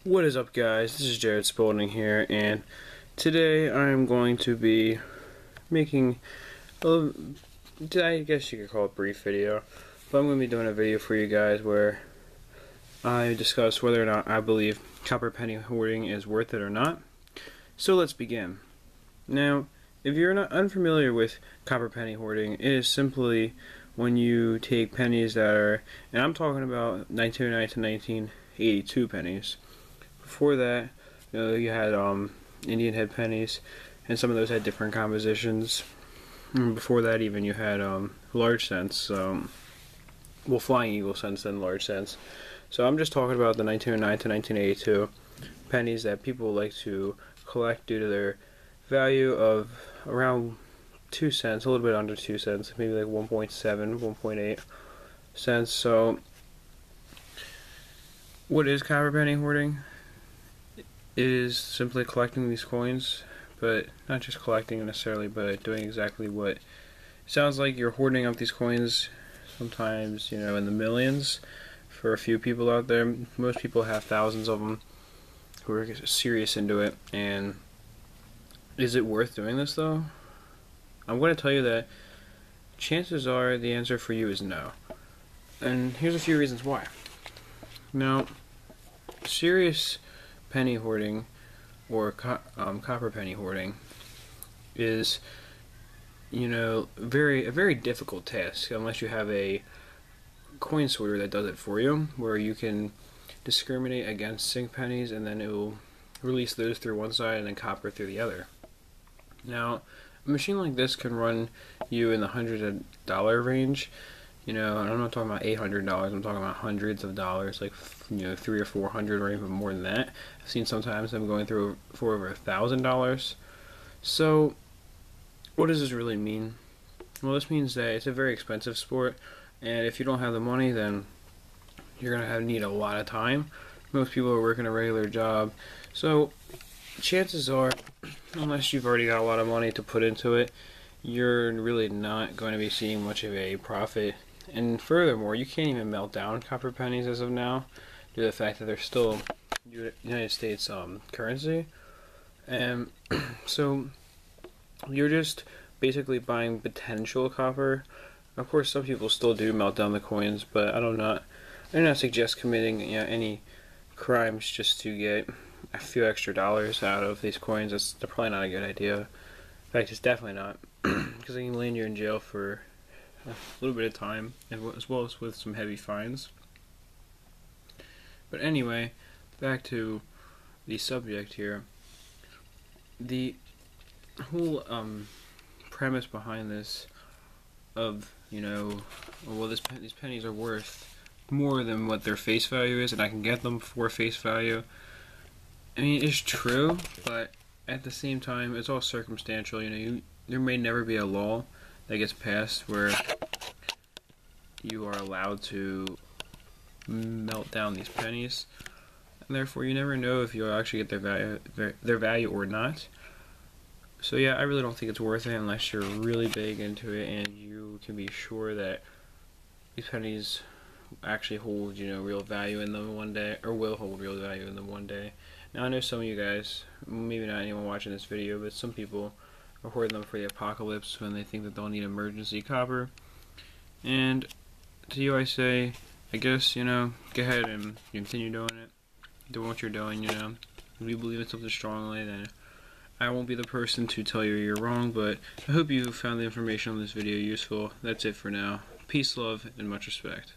What is up, guys? This is Jared Spalding here, and today I'm going to be making I guess you could call it a brief video, but I'm going to be doing a video for you guys where I discuss whether or not I believe copper penny hoarding is worth it or not. So let's begin. Now, if you're not unfamiliar with copper penny hoarding, it is simply when you take pennies that are, and I'm talking about 1909 to 1982 pennies. Before that, you had Indian head pennies, and some of those had different compositions. And before that, even you had large cents, well, flying eagle cents and large cents. So I'm just talking about the 1909 to 1982 pennies that people like to collect due to their value of around 2 cents, a little bit under 2 cents, maybe like 1.7, 1.8 cents. So, what is copper penny hoarding? It is simply collecting these coins, but not just collecting necessarily, but doing exactly what it sounds like. You're hoarding up these coins, sometimes, in the millions. For a few people out there, most people have thousands of them who are serious into it. And is it worth doing this, though? I'm going to tell you that chances are the answer for you is no. And here's a few reasons why. Now, serious penny hoarding, or copper penny hoarding, is a very difficult task unless you have a coin sorter that does it for you, where you can discriminate against zinc pennies and then it will release those through one side and then copper through the other. Now, a machine like this can run you in the hundreds of dollar range. And I'm not talking about $800, I'm talking about hundreds of dollars, like, 300 or 400 or even more than that. I've seen sometimes them going through for over $1,000. So, what does this really mean? Well, this means that it's a very expensive sport, and if you don't have the money, then you're going to need a lot of time. Most people are working a regular job, so chances are, unless you've already got a lot of money to put into it, you're really not going to be seeing much of a profit. And furthermore, you can't even melt down copper pennies as of now, due to the fact that they're still United States currency. And so you're just basically buying potential copper. Of course, some people still do melt down the coins, but I do not suggest committing any crimes just to get a few extra dollars out of these coins. That's probably not a good idea. In fact, it's definitely not, because it can land you in jail for a little bit of time, as well as with some heavy fines. But anyway, back to the subject here. The whole premise behind this of, well, these pennies are worth more than what their face value is, and I can get them for face value. I mean, it's true, but at the same time, it's all circumstantial. There may never be a law that gets passed where you are allowed to melt down these pennies, and therefore you never know if you'll actually get their value or not. So yeah, I really don't think it's worth it unless you're really big into it and you can be sure that these pennies actually hold real value in them one day, or will hold real value in them one day. Now, I know some of you guys, maybe not anyone watching this video, but some people are hoarding them for the apocalypse when they think that they'll need emergency copper. And to you I say, I guess, go ahead and continue doing it. Do what you're doing, If you believe in something strongly, then I won't be the person to tell you you're wrong, but I hope you found the information on this video useful. That's it for now. Peace, love, and much respect.